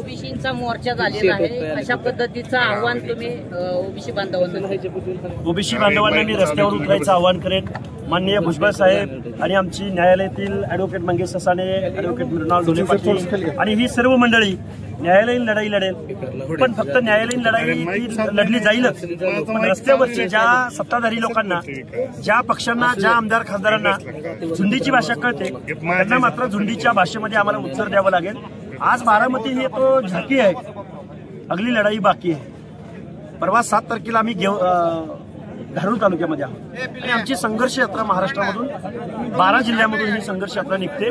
ओबीसीचा मोर्चा झालेला आहे, अशा पद्धतीचं आव्हान तुम्ही ओबीसी बांधवांना? ओबीसी बांधवांना मी रस्त्यावर उतरायचं आवाहन करेन. माननीय भुजबळ साहेब आणि आमची न्यायालयातील ॲडव्होकेट मंगेश ससाणे, ॲडव्होकेट मृणाल ढोले पाटील आणि ही सर्व मंडळी न्यायालयीन लढाई लढेल. पण फक्त न्यायालयीन लढाई लढली जाईलच, पण रस्त्यावरच्या ज्या सत्ताधारी लोकांना, ज्या पक्षांना, ज्या आमदार खासदारांना झुंडीची भाषा कळते त्यांना मात्र झुंडीच्या भाषेमध्ये आम्हाला उत्तर द्यावं लागेल. आज बारामती हे तो झाकी आहे, अगली लढाई बाकी आहे. परवा 7 तारखेला आम्ही धारूर तालुक्यामध्ये आहोत आणि आमची संघर्ष यात्रा महाराष्ट्रामधून 12 जिल्ह्यामधून ही संघर्ष यात्रा निघते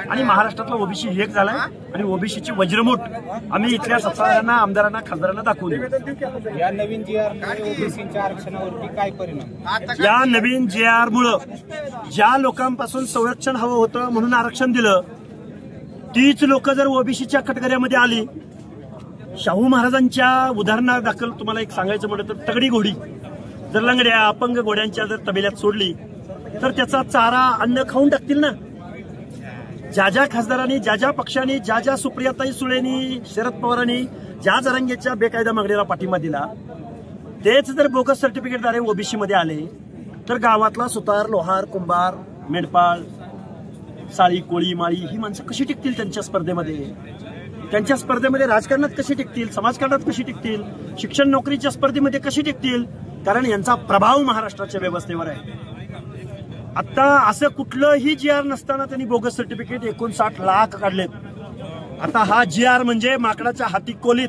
आणि महाराष्ट्रातला ओबीसी एक झालाय आणि ओबीसीची वज्रमूठ आम्ही इथल्या सत्ताधाऱ्यांना, आमदारांना, खासदारांना दाखवून देऊ. या नवीन ओबीसीच्या आरक्षणावरती काय परिणाम? या नवीन JR मुळे ज्या लोकांपासून संरक्षण हवं होतं म्हणून आरक्षण दिलं, तीच लोक जर ओबीसीच्या कटकऱ्यामध्ये आली, शाहू महाराजांच्या उदाहरणादाखल तुम्हाला एक सांगायचं म्हटलं तर तगडी घोडी जर लंगड्या अपंग घोड्यांच्या जर तबेल्यात सोडली तर त्याचा चारा अन्न खाऊन टाकतील ना. ज्या ज्या खासदारांनी, ज्या ज्या पक्षांनी, ज्या ज्या सुप्रियाताई सुळेंनी, शरद पवारांनी ज्या जरांगेच्या बेकायदा मागणीला पाठिंबा दिला, तेच जर बोगस सर्टिफिकेटद्वारे ओबीसी मध्ये आले तर गावातला सुतार, लोहार, कुंभार, मेंढपाळ, साळी, कोळी, माळी ही माणसं कशी टिकतील त्यांच्या स्पर्धेमध्ये? त्यांच्या स्पर्धेमध्ये राजकारणात कशी टिकतील, समाजकारणात कशी टिकतील, शिक्षण नोकरीच्या स्पर्धेमध्ये कशी टिकतील? कारण यांचा प्रभाव महाराष्ट्राच्या व्यवस्थेवर आहे. आता असं कुठलंही JR नसताना त्यांनी बोगस सर्टिफिकेट 59 लाख काढलेत. आता हा JR म्हणजे माकडाच्या हाती कोलीत.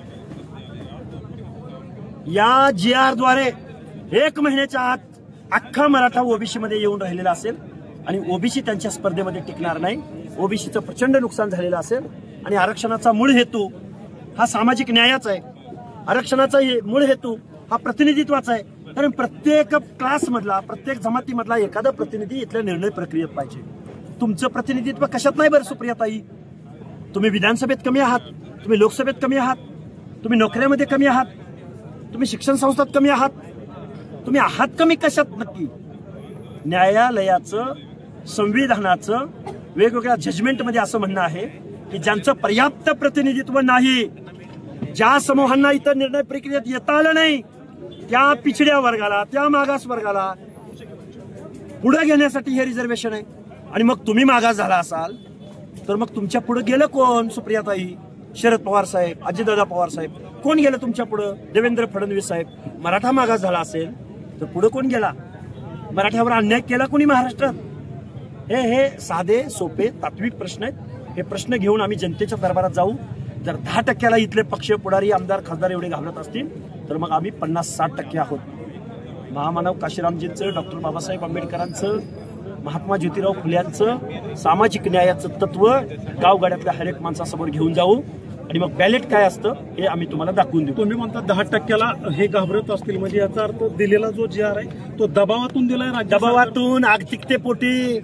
या JR द्वारे 1 महिन्याच्या आत अख्खा मराठा ओबीसी मध्ये येऊन राहिलेला असेल आणि ओबीसी त्यांच्या स्पर्धेमध्ये टिकणार नाही. ओबीसीचं प्रचंड नुकसान झालेलं असेल आणि आरक्षणाचा मूळ हेतू हा सामाजिक न्यायाचा आहे. आरक्षणाचा मूळ हेतू हा प्रतिनिधित्वाचा आहे. कारण प्रत्येक क्लासमधला, प्रत्येक जमातीमधला एखादा प्रतिनिधी इथल्या निर्णय प्रक्रियेत पाहिजे. तुमचं प्रतिनिधित्व कशात नाही बरं सुप्रियाताई? तुम्ही विधानसभेत कमी आहात, तुम्ही लोकसभेत कमी आहात, तुम्ही नोकऱ्यामध्ये कमी आहात, तुम्ही शिक्षण संस्थात कमी आहात, तुम्ही आहात कमी कशात नक्की? न्यायालयाचं, संविधानाचं वेगवेगळ्या जजमेंटमध्ये असं म्हणणं आहे की ज्यांचं पर्याप्त प्रतिनिधित्व नाही, ज्या समूहांना इतर निर्णय प्रक्रियेत येता आलं नाही, त्या पिछड्या वर्गाला, त्या मागास वर्गाला पुढे घेण्यासाठी हे रिझर्वेशन आहे. आणि मग तुम्ही मागास झाला असाल तर मग तुमच्या पुढे गेलं कोण? सुप्रियाताई, शरद पवार साहेब, अजितदादा पवार साहेब, कोण गेलं तुमच्या पुढे? देवेंद्र फडणवीस साहेब. मराठा मागास झाला असेल तर पुढे कोण गेला? मराठ्यावर अन्याय केला कोणी महाराष्ट्रात? हे साधे सोपे तात्विक प्रश्न आहेत. हे प्रश्न घेऊन आम्ही जनतेच्या दरबारात जाऊ. जर 10% इथले पक्ष, पुढारी, आमदार, खासदार एवढे घाबरत असतील तर मग आम्ही 50-60% आहोत. महामानव काशीरामजींचं, डॉक्टर बाबासाहेब आंबेडकरांचं, महात्मा ज्योतिराव फुल्यांचं सामाजिक न्यायाचं तत्व गावगाड्यातल्या हर एक माणसासमोर घेऊन जाऊ आणि मग बॅलेट काय असतं हे आम्ही तुम्हाला दाखवून देऊ. तुम्ही म्हणता 10%ला हे घाबरत असतील, म्हणजे याचा अर्थ दिलेला जो JR आहे तो दबावातून दिलाय. दबावातून, आर्थिकतेपोटी.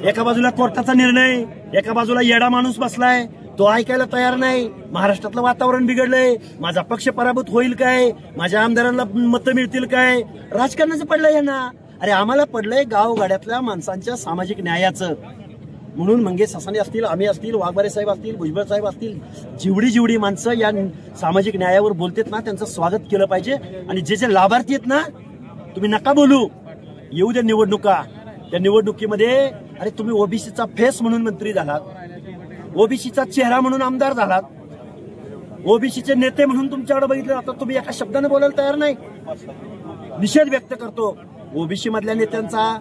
एका बाजूला कोर्टाचा निर्णय, एका बाजूला येडा माणूस बसलाय, तो ऐकायला तयार नाही. महाराष्ट्रातलं वातावरण बिघडलंय. माझा पक्ष पराभूत होईल काय? माझ्या आमदारांना मतं मिळतील काय? राजकारणाचं पडलंय यांना. अरे आम्हाला पडलंय गावगाड्यातल्या माणसांच्या सामाजिक न्यायाचं. म्हणून मंगेश ससाणे असतील, आम्ही असतील, वाघमारे साहेब असतील, भुजबळ साहेब असतील, जेवढी माणसं या सामाजिक न्यायावर बोलतात ना त्यांचं स्वागत केलं पाहिजे. आणि जे जे लाभार्थी आहेत ना, तुम्ही नका बोलू, येऊ द्या निवडणुका. त्या निवडणुकीमध्ये अरे तुम्ही ओबीसीचा फेस म्हणून मंत्री झालात, ओबीसीचा चेहरा म्हणून आमदार झालात, ओबीसीचे नेते म्हणून तुमच्याकडे बघितलं जातं, तुम्ही एका शब्दाने बोलायला तयार नाही. निषेध व्यक्त करतो ओबीसी मधल्या नेत्यांचा,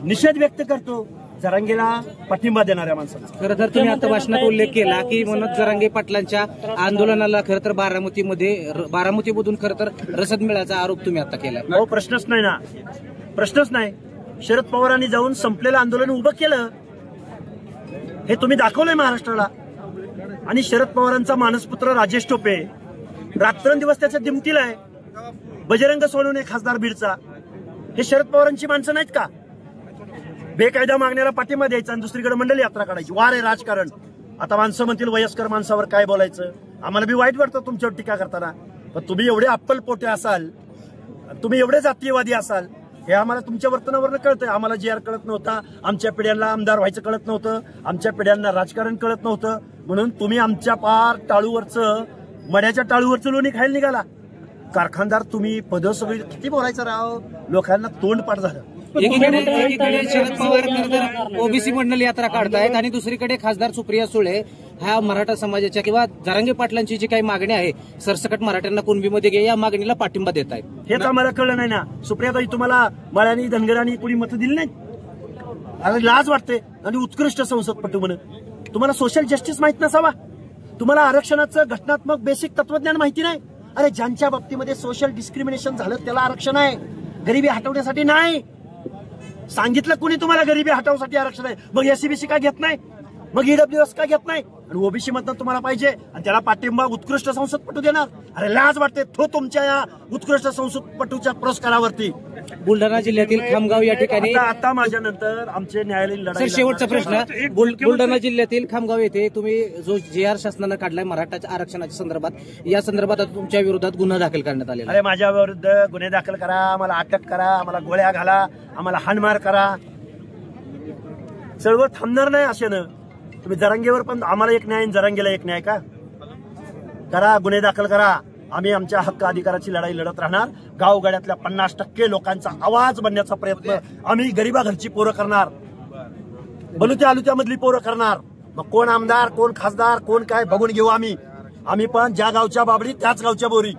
निषेध व्यक्त करतो जरांगेला पाठिंबा देणाऱ्या माणसांचा. खरं तर तुम्ही आता भाषणात उल्लेख केला की मनोज जरांगे पाटलांच्या आंदोलनाला खरं तर बारामतीमधून खरं तर रसद मिळाल्याचा आरोप तुम्ही आता केला. हो, प्रश्नच नाही ना, प्रश्नच नाही. शरद पवारांनी जाऊन संपलेलं आंदोलन उभं केलं, हे तुम्ही दाखवलंय महाराष्ट्राला. आणि शरद पवारांचा मानसपुत्र राजेश टोपे रात्रंदिवस त्याच्या दिमतीला आहे. बजरंग सोनवणे खासदार बीडचा, हे शरद पवारांची माणसं नाहीत का? बेकायदा मागण्याला पाठिंबा द्यायचा आणि दुसरीकडे मंडल यात्रा काढायची. वार आहे राजकारण. आता माणसं म्हणतील वयस्कर माणसावर काय बोलायचं. आम्हाला बी वाईट वाटतं तुमच्यावर टीका करताना, पण तुम्ही एवढे अप्पलपोटे असाल, तुम्ही एवढे जातीयवादी असाल, हे आम्हाला तुमच्या वर्तनावरनं कळतंय. आम्हाला JR कळत नव्हता, आमच्या पिढ्यांना आमदार व्हायचं कळत नव्हतं, आमच्या पिढ्यांना राजकारण कळत नव्हतं. म्हणून तुम्ही आमच्या पार टाळूवरचं मड्याच्या टाळूवरचं लोणी खायला निघाला. कारखानदार तुम्ही पद सगळी किती बोलायचं राव, लोकांना तोंड पाठ झालं. एकीकडे शरद पवार तर ओबीसी मंडल यात्रा काढतायत आणि दुसरीकडे खासदार सुप्रिया सुळे ह्या मराठा समाजाच्या किंवा जरांगे पाटलांची जी काही मागणी आहे सरसकट मराठ्यांना कुणबीमध्ये घे या मागणीला पाठिंबा देत आहेत. हे तर आम्हाला कळलं नाही ना. सुप्रियाताई तुम्हाला मळ्यानी धनगरांनी कुणी मतं दिली नाही? अरे लाज वाटते. आणि उत्कृष्ट संसदपटू म्हणून तुम्हाला सोशल जस्टिस माहित नसावा? तुम्हाला आरक्षणाचं घटनात्मक बेसिक तत्वज्ञान माहिती नाही? अरे ज्यांच्या बाबतीमध्ये सोशल डिस्क्रिमिनेशन झालं त्याला आरक्षण आहे, गरिबी हटवण्यासाठी नाही. सांगितलं कुणी तुम्हाला गरिबी हटवण्यासाठी आरक्षण आहे? मग एससीबीसी का घेत नाही? मग ईडब्ल्यूएस का घेत नाही? आणि ओबीसी मधनं तुम्हाला पाहिजे आणि त्याला पाठिंबा उत्कृष्ट संसदपटू देणार. अरे लाज वाटते तो तुमच्या या उत्कृष्ट संसदपटूच्या पुरस्कारावरती. बुलढाणा जिल्ह्यातील खामगाव या ठिकाणी आता माझ्या नंतर आमचे न्यायालयीन लढाई. शेवटचा प्रश्न, बुलढाणा जिल्ह्यातील खामगाव येथे तुम्ही जो JR शासनानं काढलाय मराठा आरक्षणाच्या संदर्भात, या संदर्भात आता तुमच्या विरोधात गुन्हा दाखल करण्यात आलेला. अरे माझ्या विरुद्ध गुन्हे दाखल करा, आम्हाला अटक करा, आम्हाला गोळ्या घाला, आम्हाला हाणमार करा. चळवळ थांबणार नाही अशानं. तुम्ही जरांगेवर पण आम्हाला एक न्याय, जरांगेला एक न्याय का करा, गुन्हे दाखल करा. आम्ही आमच्या हक्क अधिकाराची लढाई लढत राहणार. गावगाड्यातल्या 50% लोकांचा आवाज बनण्याचा प्रयत्न आम्ही गरीबा घरची पोरं करणार, बलुत्या आलुत्यामधली पोरं करणार. मग कोण आमदार, कोण खासदार, कोण काय बघून घेऊ आम्ही. आम्ही पण ज्या गावच्या बाबडी त्याच गावच्या बोरी.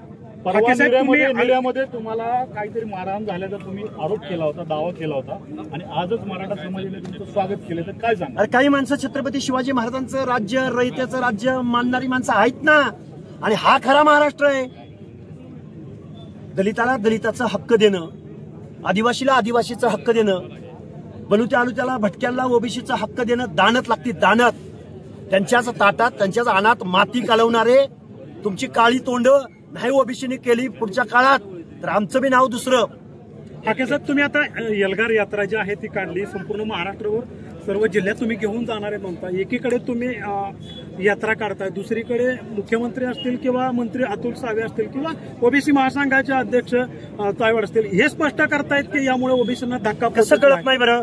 मीडियामध्ये तुम्हाला काहीतरी मारहाण झाल्याचा तुम्ही आरोप केला होता, दावा केला होता आणि आजच मराठा समाजाने तुमचं स्वागत केलं, तर काय सांगा? अरे काही माणसं छत्रपती शिवाजी महाराजांचं राज्य, रयतेचं राज्य मानणारी माणसं आहेत ना. आणि हा खरा महाराष्ट्र आहे. दलिताला दलिताचा हक्क देणं, आदिवासीला आदिवासीचा हक्क देणं, बलुत्या आलुत्याला भटक्यांना ओबीसीचा हक्क देणं. दानत लागते दानत. त्यांच्याच ताटात त्यांच्याच अनात माती कालवणारे तुमची काळी तोंड नाही ओबीसीने केली पुढच्या काळात तर आमचं बी नाव दुसरं. साहेब तुम्ही आता एल्गार यात्रा जी आहे ती काढली, संपूर्ण महाराष्ट्रावर सर्व जिल्ह्यात तुम्ही घेऊन जाणार आहे म्हणता. एकीकडे तुम्ही यात्रा काढताय, दुसरीकडे मुख्यमंत्री असतील किंवा मंत्री अतुल सावे असतील किंवा ओबीसी महासंघाचे अध्यक्ष तायवाड असतील हे स्पष्ट करतायत की यामुळे ओबीसींना धक्का कसं कळत नाही बरं?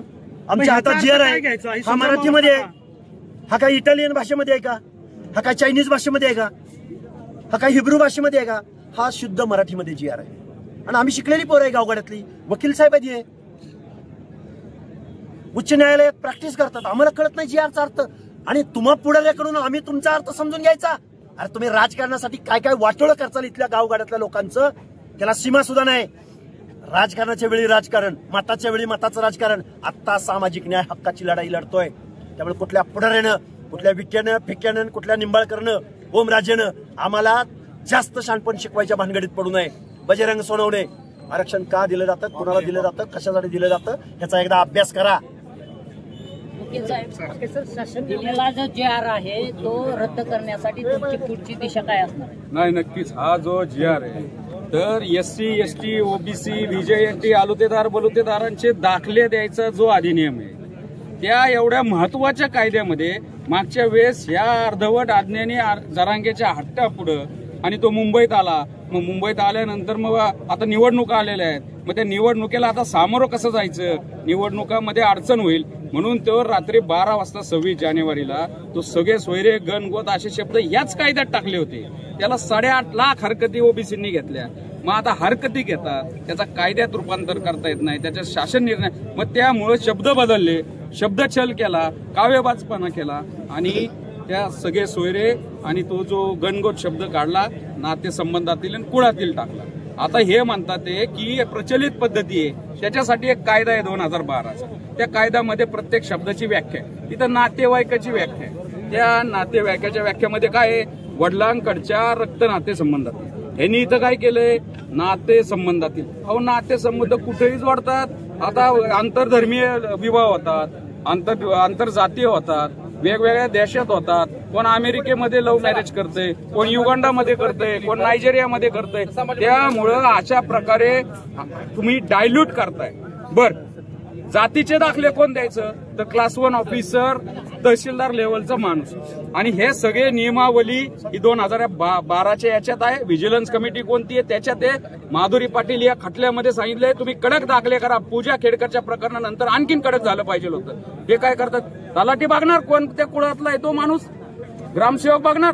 आमच्या हातात जीआर आहे, हा मराठीमध्ये आहे, हा काय इटालियन भाषेमध्ये आहे का? हा काय चायनीज भाषेमध्ये आहे का? हा काय हिब्रू भाषेमध्ये आहे का? हा शुद्ध मराठीमध्ये जीआर आहे. आणि आम्ही शिकलेली पोरं आहे गावगाड्यातली, वकील साहेब आहे, उच्च न्यायालयात प्रॅक्टिस करतात. आम्हाला कळत नाही जीआरचा अर्थ. आणि तुम्हा पुढाऱ्याकडून आम्ही तुमचा अर्थ समजून घ्यायचा. अरे तुम्ही राजकारणासाठी काय काय वाटोळं करचाल इथल्या गावगाड्यातल्या लोकांचं, त्याला सीमा सुद्धा नाही. राजकारणाच्या वेळी राजकारण, मताच्या वेळी मताचं राजकारण. आत्ता सामाजिक न्याय हक्काची लढाई लढतोय. त्यामुळे कुठल्या पुढाऱ्यानं, कुठल्या विक्यानं, फिक्यानं, कुठल्या निंबाळकरनं, ओमराजेनं आम्हाला जास्त शहाणपण शिकवायच्या भानगडीत पडू नये. बजरंग सोनवणे, आरक्षण का दिलं जातं, कुणाला दिलं जातं, कशासाठी दिलं जातं ह्याचा एकदा अभ्यास करा. वकील साहेब, शासन दिलेला जो JR आहे तो रद्द करण्यासाठी तुमची पुढची दिशा काय असणार? नाही, नक्कीच हा जो JR आहे तर SC ST OBC VJNT आलुतेदार बलुतेदारांचे दाखले द्यायचा जो अधिनियम आहे त्या एवढ्या महत्वाच्या कायद्यामध्ये मागच्या वेळेस या अर्धवट आज्ञेने जरांगेच्या हट्टापुढं आणि तो मुंबईत आला. मग मुंबईत आल्यानंतर मग आता निवडणुका आलेल्या आहेत. मग त्या निवडणुकीला आता सामोरं कसं जायचं, निवडणुकामध्ये अडचण होईल म्हणून तो रात्री 12 वाजता 26 जानेवारीला तो सगळे सोयरे गणगोत असे शब्द याच कायद्यात टाकले होते. त्याला 8.5 लाख हरकती ओबीसींनी घेतल्या. मग आता हरकती घेतात, त्याचा कायद्यात रूपांतर करता येत नाही, त्याच्या शासन निर्णय. मग त्यामुळे शब्द बदलले, शब्दछल केला, काव्यबाजपणा केला आणि त्या सगळे सोयरे आणि तो जो गणगोत शब्द काढला नातेसंबंधातील आणि कुळातील टाकला. आता हे म्हणतात ते की प्रचलित पद्धती आहे, त्याच्यासाठी एक कायदा आहे 2012चा. त्या कायद्यामध्ये प्रत्येक शब्दाची व्याख्या आहे, तिथं नातेवाईकाची व्याख्या आहे. त्या नातेवाईकाच्या व्याख्यामध्ये काय आहे, वडिलांकडच्या रक्त नातेसंबंधातील. यांनी इथं काय केलंय, नातेसंबंधातील. अहो नातेसंबंध कुठेही जोडतात. आता आंतरधर्मीय विवाह होतात, आंतरजातीय होतात, वेगवेगळ्या देशात होतात. कोण अमेरिकेमध्ये लव्ह मॅरेज करते, कोण युगांडामध्ये करते, कोण नायजेरियामध्ये करते. त्यामुळं अशा प्रकारे तुम्ही डायल्यूट करताय. बर, जातीचे दाखले कोण द्यायचं तर क्लास 1 ऑफिसर, तहसीलदार लेवलचा माणूस. आणि हे सगळे नियमावली ही 2012च्या याच्यात आहे. व्हिजिलन्स कमिटी कोणती आहे त्याच्यात आहे. माधुरी पाटील या खटल्यामध्ये सांगितलंय तुम्ही कडक दाखले करा. पूजा खेडकरच्या प्रकरणानंतर आणखीन कडक झालं पाहिजे होतं. हे काय करतात, तलाठी बघणार कोण त्या कुळातला आहे तो माणूस. ग्रामसेवक बघणार,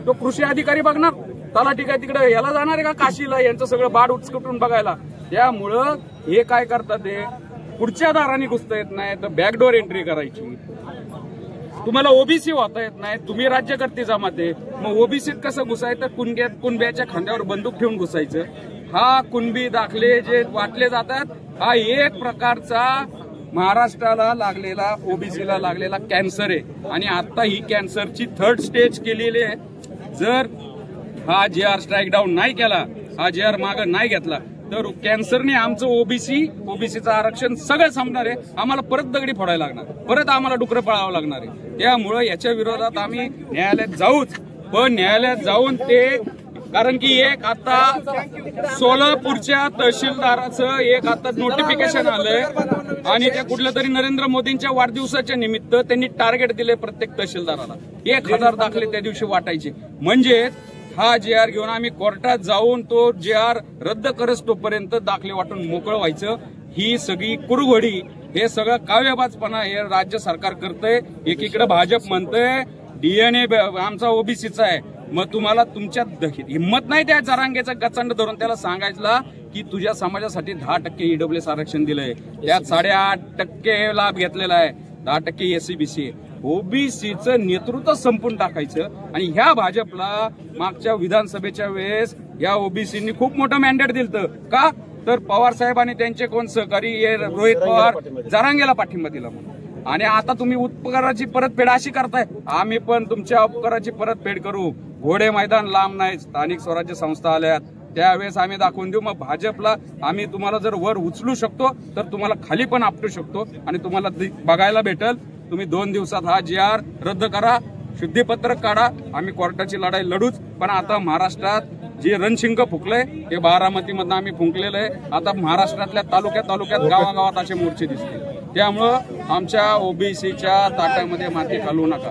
तो कृषी अधिकारी बघणार, तलाठी काय तिकडे याला जाणार आहे का काशीला, यांचं सगळं बाड उचकटून बघायला. त्यामुळं हे काय करतात, ते पुढच्या दाराने घुसता येत नाही तर बॅकडोर एंट्री करायची. तुम्हाला ओबीसी होता येत नाही, तुम्ही राज्यकर्ते जमात आहे, मग ओबीसीत कसं घुसायचं, कुणब्याच्या खांद्यावर बंदूक ठेवून घुसायचं. हा कुणबी दाखले जे वाटले जातात, हा एक प्रकारचा महाराष्ट्राला लागलेला, ओबीसीला लागलेला कॅन्सर आहे. आणि आता ही कॅन्सरची 3rd स्टेज केलेली आहे. जर हा GR स्ट्राईक डाऊन नाही केला, हा GR मागे नाही घेतला, तर कॅन्सरने आमचं ओबीसीचं आरक्षण सगळं संपणार आहे. आम्हाला परत दगडी फोडायला लागणार, परत आम्हाला डुकरं पळावं लागणार आहे. त्यामुळं याच्या विरोधात आम्ही न्यायालयात जाऊच, पण न्यायालयात जाऊन ते, कारण की एक आता सोलापूरच्या तहसीलदाराचं एक आता नोटिफिकेशन आलंय आणि ते कुठल्या तरी नरेंद्र मोदींच्या वाढदिवसाच्या निमित्त त्यांनी टार्गेट दिले प्रत्येक तहसीलदाराला 1000 दाखले त्या दिवशी वाटायचे. म्हणजे हा GR घेऊन आम्ही कोर्टात जाऊन तो GR रद्द करस तोपर्यंत दाखले वाटून मोकळं व्हायचं. ही सगळी कुरघोडी, हे सगळं काव्यबाजपणा हे राज्य सरकार करतंय. एकीकडे भाजप म्हणतंय DNA आमचा ओबीसीचा आहे, मग तुम्हाला तुमच्यात हिंमत नाही त्या जरांगेचा गचंड धरून त्याला सांगायला की तुझ्या समाजासाठी 10% EWS आरक्षण दिलंय, त्यात 8.5% लाभ घेतलेला आहे, 10% SCBC. ओबीसीचं नेतृत्व संपून टाकायचं. आणि ह्या भाजपला मागच्या विधानसभेच्या वेळेस या ओबीसींनी खूप मोठं मॅन्डेट दिलं. का तर पवार साहेब आणि त्यांचे कोण सहकारी रोहित पवार जरांगेला पाठिंबा दिला म्हणून. आणि आता तुम्ही उपकाराची परतफेड अशी करताय, आम्ही पण तुमच्या उपकाराची परतफेड करू. घोडे मैदान लांब नाही, स्थानिक स्वराज्य संस्था आल्यात त्यावेळेस आम्ही दाखवून देऊ. मग भाजपला आम्ही तुम्हाला जर वर उचलू शकतो तर तुम्हाला खाली पण आपटू शकतो. आणि तुम्हाला बघायला भेटल, तुम्ही 2 दिवसात हा GR रद्द करा, शुद्धीपत्रक काढा, आम्ही कोर्टाची लढाई लढूच. पण आता महाराष्ट्रात जे रणशिंग फुंकलंय ते बारामतीमधनं आम्ही फुंकलेलं आहे. आता महाराष्ट्रातल्या तालुक्यात गावागावात असे मोर्चे दिसतील. त्यामुळं आमच्या ओबीसीच्या ताट्यामध्ये माती घालू नका.